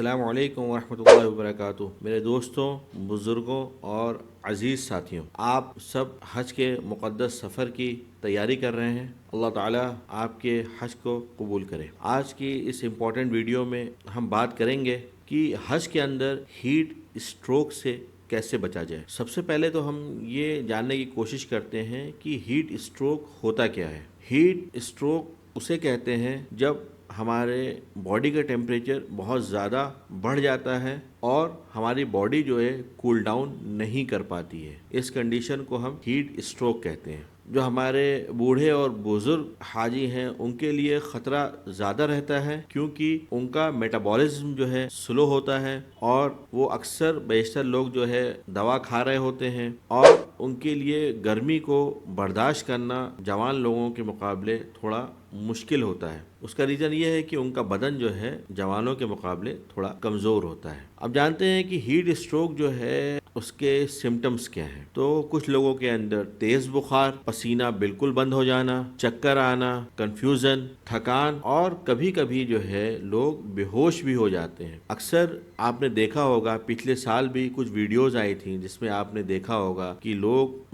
अस्सलाम वालेकुम वरहमतुल्लाहि वबरकातुहू। मेरे दोस्तों, बुज़ुर्गों और अज़ीज़ साथियों, आप सब हज के मुक़द्दस सफ़र की तैयारी कर रहे हैं। अल्लाह ताला आपके हज को कबूल करे। आज की इस इम्पॉर्टेंट वीडियो में हम बात करेंगे कि हज के अंदर हीट स्ट्रोक से कैसे बचा जाए। सबसे पहले तो हम ये जानने की कोशिश करते हैं कि हीट स्ट्रोक होता क्या है। हीट स्ट्रोक उसे कहते हैं जब हमारे बॉडी का टेम्परेचर बहुत ज़्यादा बढ़ जाता है और हमारी बॉडी जो है कूल डाउन नहीं कर पाती है। इस कंडीशन को हम हीट स्ट्रोक कहते हैं। जो हमारे बूढ़े और बुजुर्ग हाजी हैं उनके लिए ख़तरा ज़्यादा रहता है, क्योंकि उनका मेटाबॉलिज्म जो है स्लो होता है और वो अक्सर बेशतर लोग जो है दवा खा रहे होते हैं और उनके लिए गर्मी को बर्दाश्त करना जवान लोगों के मुकाबले थोड़ा मुश्किल होता है। उसका रीज़न ये है कि उनका बदन जो है जवानों के मुकाबले थोड़ा कमज़ोर होता है। अब जानते हैं कि हीट स्ट्रोक जो है उसके सिम्टम्स क्या हैं। तो कुछ लोगों के अंदर तेज़ बुखार, पसीना बिल्कुल बंद हो जाना, चक्कर आना, कन्फ्यूज़न, थकान और कभी कभी जो है लोग बेहोश भी हो जाते हैं। अक्सर आपने देखा होगा, पिछले साल भी कुछ वीडियोज़ आई थी जिसमें आपने देखा होगा कि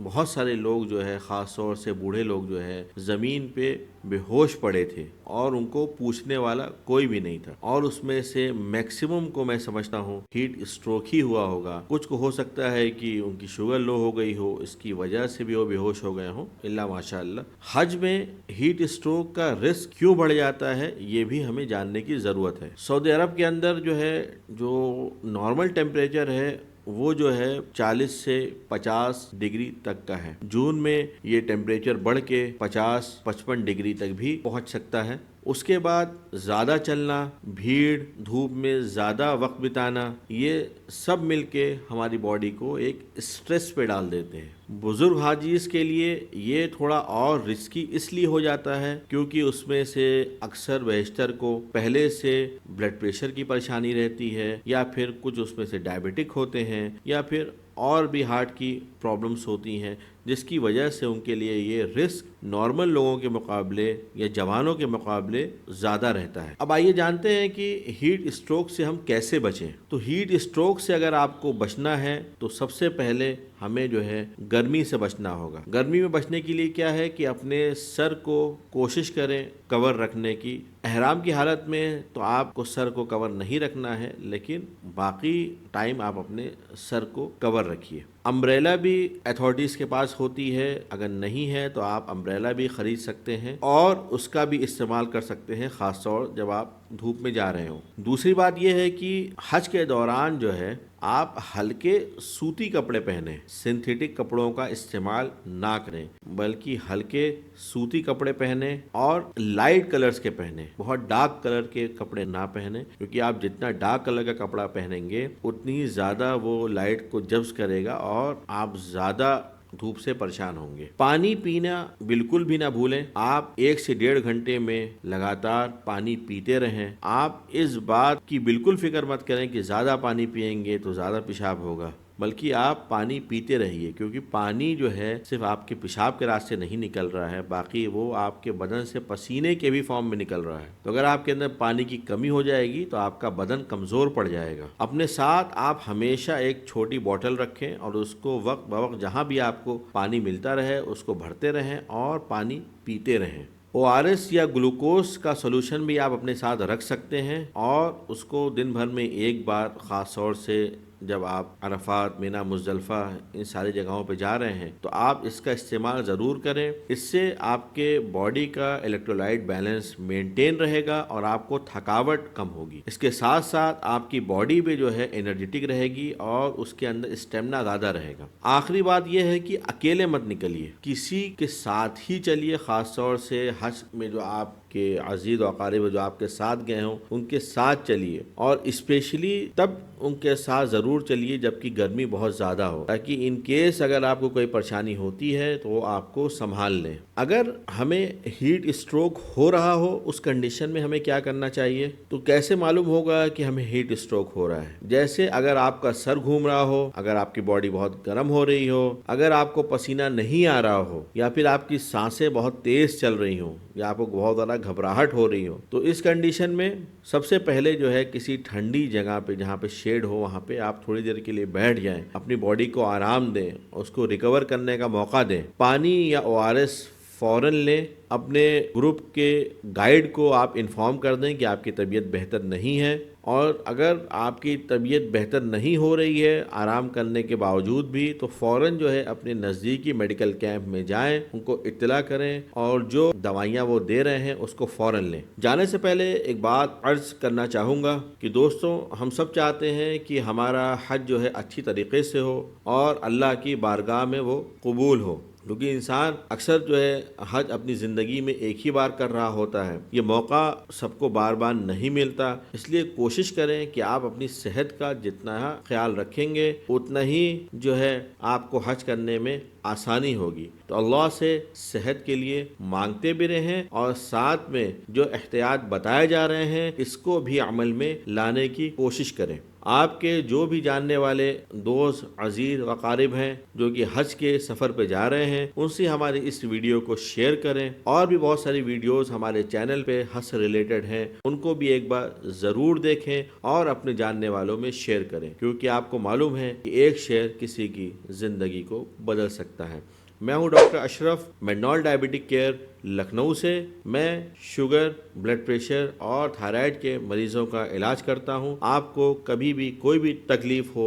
बहुत सारे लोग जो है, ख़ास तौर से बूढ़े लोग जो है ज़मीन पे बेहोश पड़े थे और उनको पूछने वाला कोई भी नहीं था। और उसमें से मैक्सिमम को मैं समझता हूँ हीट स्ट्रोक ही हुआ होगा। कुछ को हो सकता है कि उनकी शुगर लो हो गई हो, इसकी वजह से भी वो बेहोश हो गए हों। इल्ला माशाअल्लाह। हज में हीट स्ट्रोक का रिस्क क्यों बढ़ जाता है, ये भी हमें जानने की ज़रूरत है। सऊदी अरब के अंदर जो है, जो नॉर्मल टेम्परेचर है वो जो है 40 से 50 डिग्री तक का है। जून में ये टेम्परेचर बढ़ के 50-55 डिग्री तक भी पहुंच सकता है। उसके बाद ज़्यादा चलना, भीड़, धूप में ज़्यादा वक्त बिताना, ये सब मिलके हमारी बॉडी को एक स्ट्रेस पे डाल देते हैं। बुज़ुर्ग हाजीज़ के लिए ये थोड़ा और रिस्की इसलिए हो जाता है क्योंकि उसमें से अक्सर बेशतर को पहले से ब्लड प्रेशर की परेशानी रहती है, या फिर कुछ उसमें से डायबिटिक होते हैं, या फिर और भी हार्ट की प्रॉब्लम्स होती हैं, जिसकी वजह से उनके लिए ये रिस्क नॉर्मल लोगों के मुकाबले या जवानों के मुकाबले ज़्यादा रहता है। अब आइए जानते हैं कि हीट स्ट्रोक से हम कैसे बचें। तो हीट स्ट्रोक से अगर आपको बचना है तो सबसे पहले हमें जो है गर्मी से बचना होगा। गर्मी में बचने के लिए क्या है कि अपने सर को कोशिश करें कवर रखने की। एहराम की हालत में तो आपको सर को कवर नहीं रखना है, लेकिन बाकी टाइम आप अपने सर को कवर रखिए। अम्ब्रेला भी अथॉरिटीज़ के पास होती है, अगर नहीं है तो आप अम्ब्रेला भी ख़रीद सकते हैं और उसका भी इस्तेमाल कर सकते हैं, ख़ास तौर जब आप धूप में जा रहे हो। दूसरी बात यह है कि हज के दौरान जो है आप हल्के सूती कपड़े पहने, सिंथेटिक कपड़ों का इस्तेमाल ना करें, बल्कि हल्के सूती कपड़े पहने और लाइट कलर्स के पहने। बहुत डार्क कलर के कपड़े ना पहने, क्योंकि आप जितना डार्क कलर का कपड़ा पहनेंगे उतनी ज़्यादा वो लाइट को जब्स करेगा और आप ज़्यादा धूप से परेशान होंगे। पानी पीना बिल्कुल भी ना भूलें। आप 1 से 1.5 घंटे में लगातार पानी पीते रहें। आप इस बात की बिल्कुल फिक्र मत करें कि ज़्यादा पानी पिएंगे तो ज़्यादा पेशाब होगा, बल्कि आप पानी पीते रहिए, क्योंकि पानी जो है सिर्फ आपके पेशाब के रास्ते नहीं निकल रहा है, बाकी वो आपके बदन से पसीने के भी फॉर्म में निकल रहा है। तो अगर आपके अंदर पानी की कमी हो जाएगी तो आपका बदन कमज़ोर पड़ जाएगा। अपने साथ आप हमेशा एक छोटी बोतल रखें और उसको वक्त ब वक्त जहाँ भी आपको पानी मिलता रहे उसको भरते रहें और पानी पीते रहें। ORS या ग्लूकोज का सोल्यूशन भी आप अपने साथ रख सकते हैं और उसको दिन भर में एक बार, ख़ास तौर से जब आप अरफात, मिना, मुज़दलिफ़ा इन सारी जगहों पे जा रहे हैं तो आप इसका इस्तेमाल ज़रूर करें। इससे आपके बॉडी का इलेक्ट्रोलाइट बैलेंस मेंटेन रहेगा और आपको थकावट कम होगी। इसके साथ साथ आपकी बॉडी भी जो है एनर्जेटिक रहेगी और उसके अंदर स्टेमिना ज़्यादा रहेगा। आखिरी बात यह है कि अकेले मत निकलिए, किसी के साथ ही चलिए। ख़ास तौर से हज में जो आपके अजीज़ और अकारिब जो आपके साथ गए हों उनके साथ चलिए, और स्पेशली तब उनके साथ ज़रूर चलिए जबकि गर्मी बहुत ज़्यादा हो, ताकि इन केस अगर आपको कोई परेशानी होती है तो वो आपको संभाल लें। अगर हमें हीट स्ट्रोक हो रहा हो उस कंडीशन में हमें क्या करना चाहिए, तो कैसे मालूम होगा कि हमें हीट स्ट्रोक हो रहा है। जैसे अगर आपका सर घूम रहा हो, अगर आपकी बॉडी बहुत गर्म हो रही हो, अगर आपको पसीना नहीं आ रहा हो, या फिर आपकी सांसें बहुत तेज़ चल रही हो, या आपको बहुत ज़्यादा زیادہ گھبراہٹ ہو رہی ہو، تو اس کنڈیشن میں سب سے پہلے جو ہے کسی ٹھنڈی جگہ پہ جہاں پہ شیڈ ہو وہاں پہ آپ تھوڑی دیر کے لیے بیٹھ جائیں، اپنی باڈی کو آرام دیں، اس کو ریکور کرنے کا موقع دیں۔ پانی یا ORS فوراً لیں۔ اپنے گروپ کے گائیڈ کو آپ انفارم کر دیں کہ آپ کی طبیعت بہتر نہیں ہے، اور اگر آپ کی طبیعت بہتر نہیں ہو رہی ہے آرام کرنے کے باوجود بھی، تو فوراً جو ہے اپنے نزدیکی میڈیکل کیمپ میں جائیں، ان کو اطلاع کریں اور جو دوائیاں وہ دے رہے ہیں اس کو فوراً لیں۔ جانے سے پہلے ایک بات عرض کرنا چاہوں گا کہ دوستوں، ہم سب چاہتے ہیں کہ ہمارا حج جو ہے اچھی طریقے سے ہو اور اللہ کی بارگاہ میں وہ قبول ہو، کیونکہ انسان اکثر جو ہے حج اپنی زندگی میں ایک ہی بار کر رہا ہوتا ہے، یہ موقع سب کو بار بار نہیں ملتا، اس لیے کوشش کریں کہ آپ اپنی صحت کا جتنا خیال رکھیں گے اتنا ہی جو ہے آپ کو حج کرنے میں آسانی ہوگی۔ تو اللہ سے صحت کے لیے مانگتے بھی رہیں اور ساتھ میں جو احتیاط بتائے جا رہے ہیں اس کو بھی عمل میں لانے کی کوشش کریں۔ آپ کے جو بھی جاننے والے دوست عزیز و اقارب ہیں جو کہ حج کے سفر پہ جا رہے ہیں، ان سے ہماری اس ویڈیو کو شیئر کریں، اور بھی بہت ساری ویڈیوز ہمارے چینل پہ حج سے ریلیٹڈ ہیں، ان کو بھی ایک بار ضرور دیکھیں اور اپنے جاننے والوں میں شیئر کریں، کیونکہ آپ کو معلوم ہے کہ ایک شیئر کسی کی زندگی کو بدل سکتا ہے۔ میں ہوں ڈاکٹر اشرف، مینال ڈائبٹک کیئر لکھنؤ سے۔ میں شوگر، بلڈ پریشر اور تھائرائیڈ کے مریضوں کا علاج کرتا ہوں۔ آپ کو کبھی بھی کوئی بھی تکلیف ہو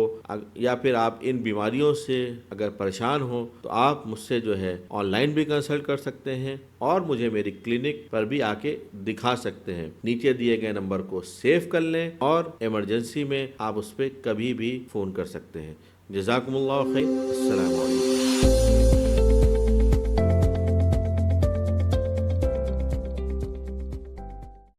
یا پھر آپ ان بیماریوں سے اگر پریشان ہوں تو آپ مجھ سے جو ہے آن لائن بھی کنسلٹ کر سکتے ہیں اور مجھے میری کلینک پر بھی آ کے دکھا سکتے ہیں۔ نیچے دیے گئے نمبر کو سیو کر لیں اور ایمرجنسی میں آپ اس پہ کبھی بھی فون کر سکتے ہیں۔ جزاکم اللہ خیر، السلام علیکم۔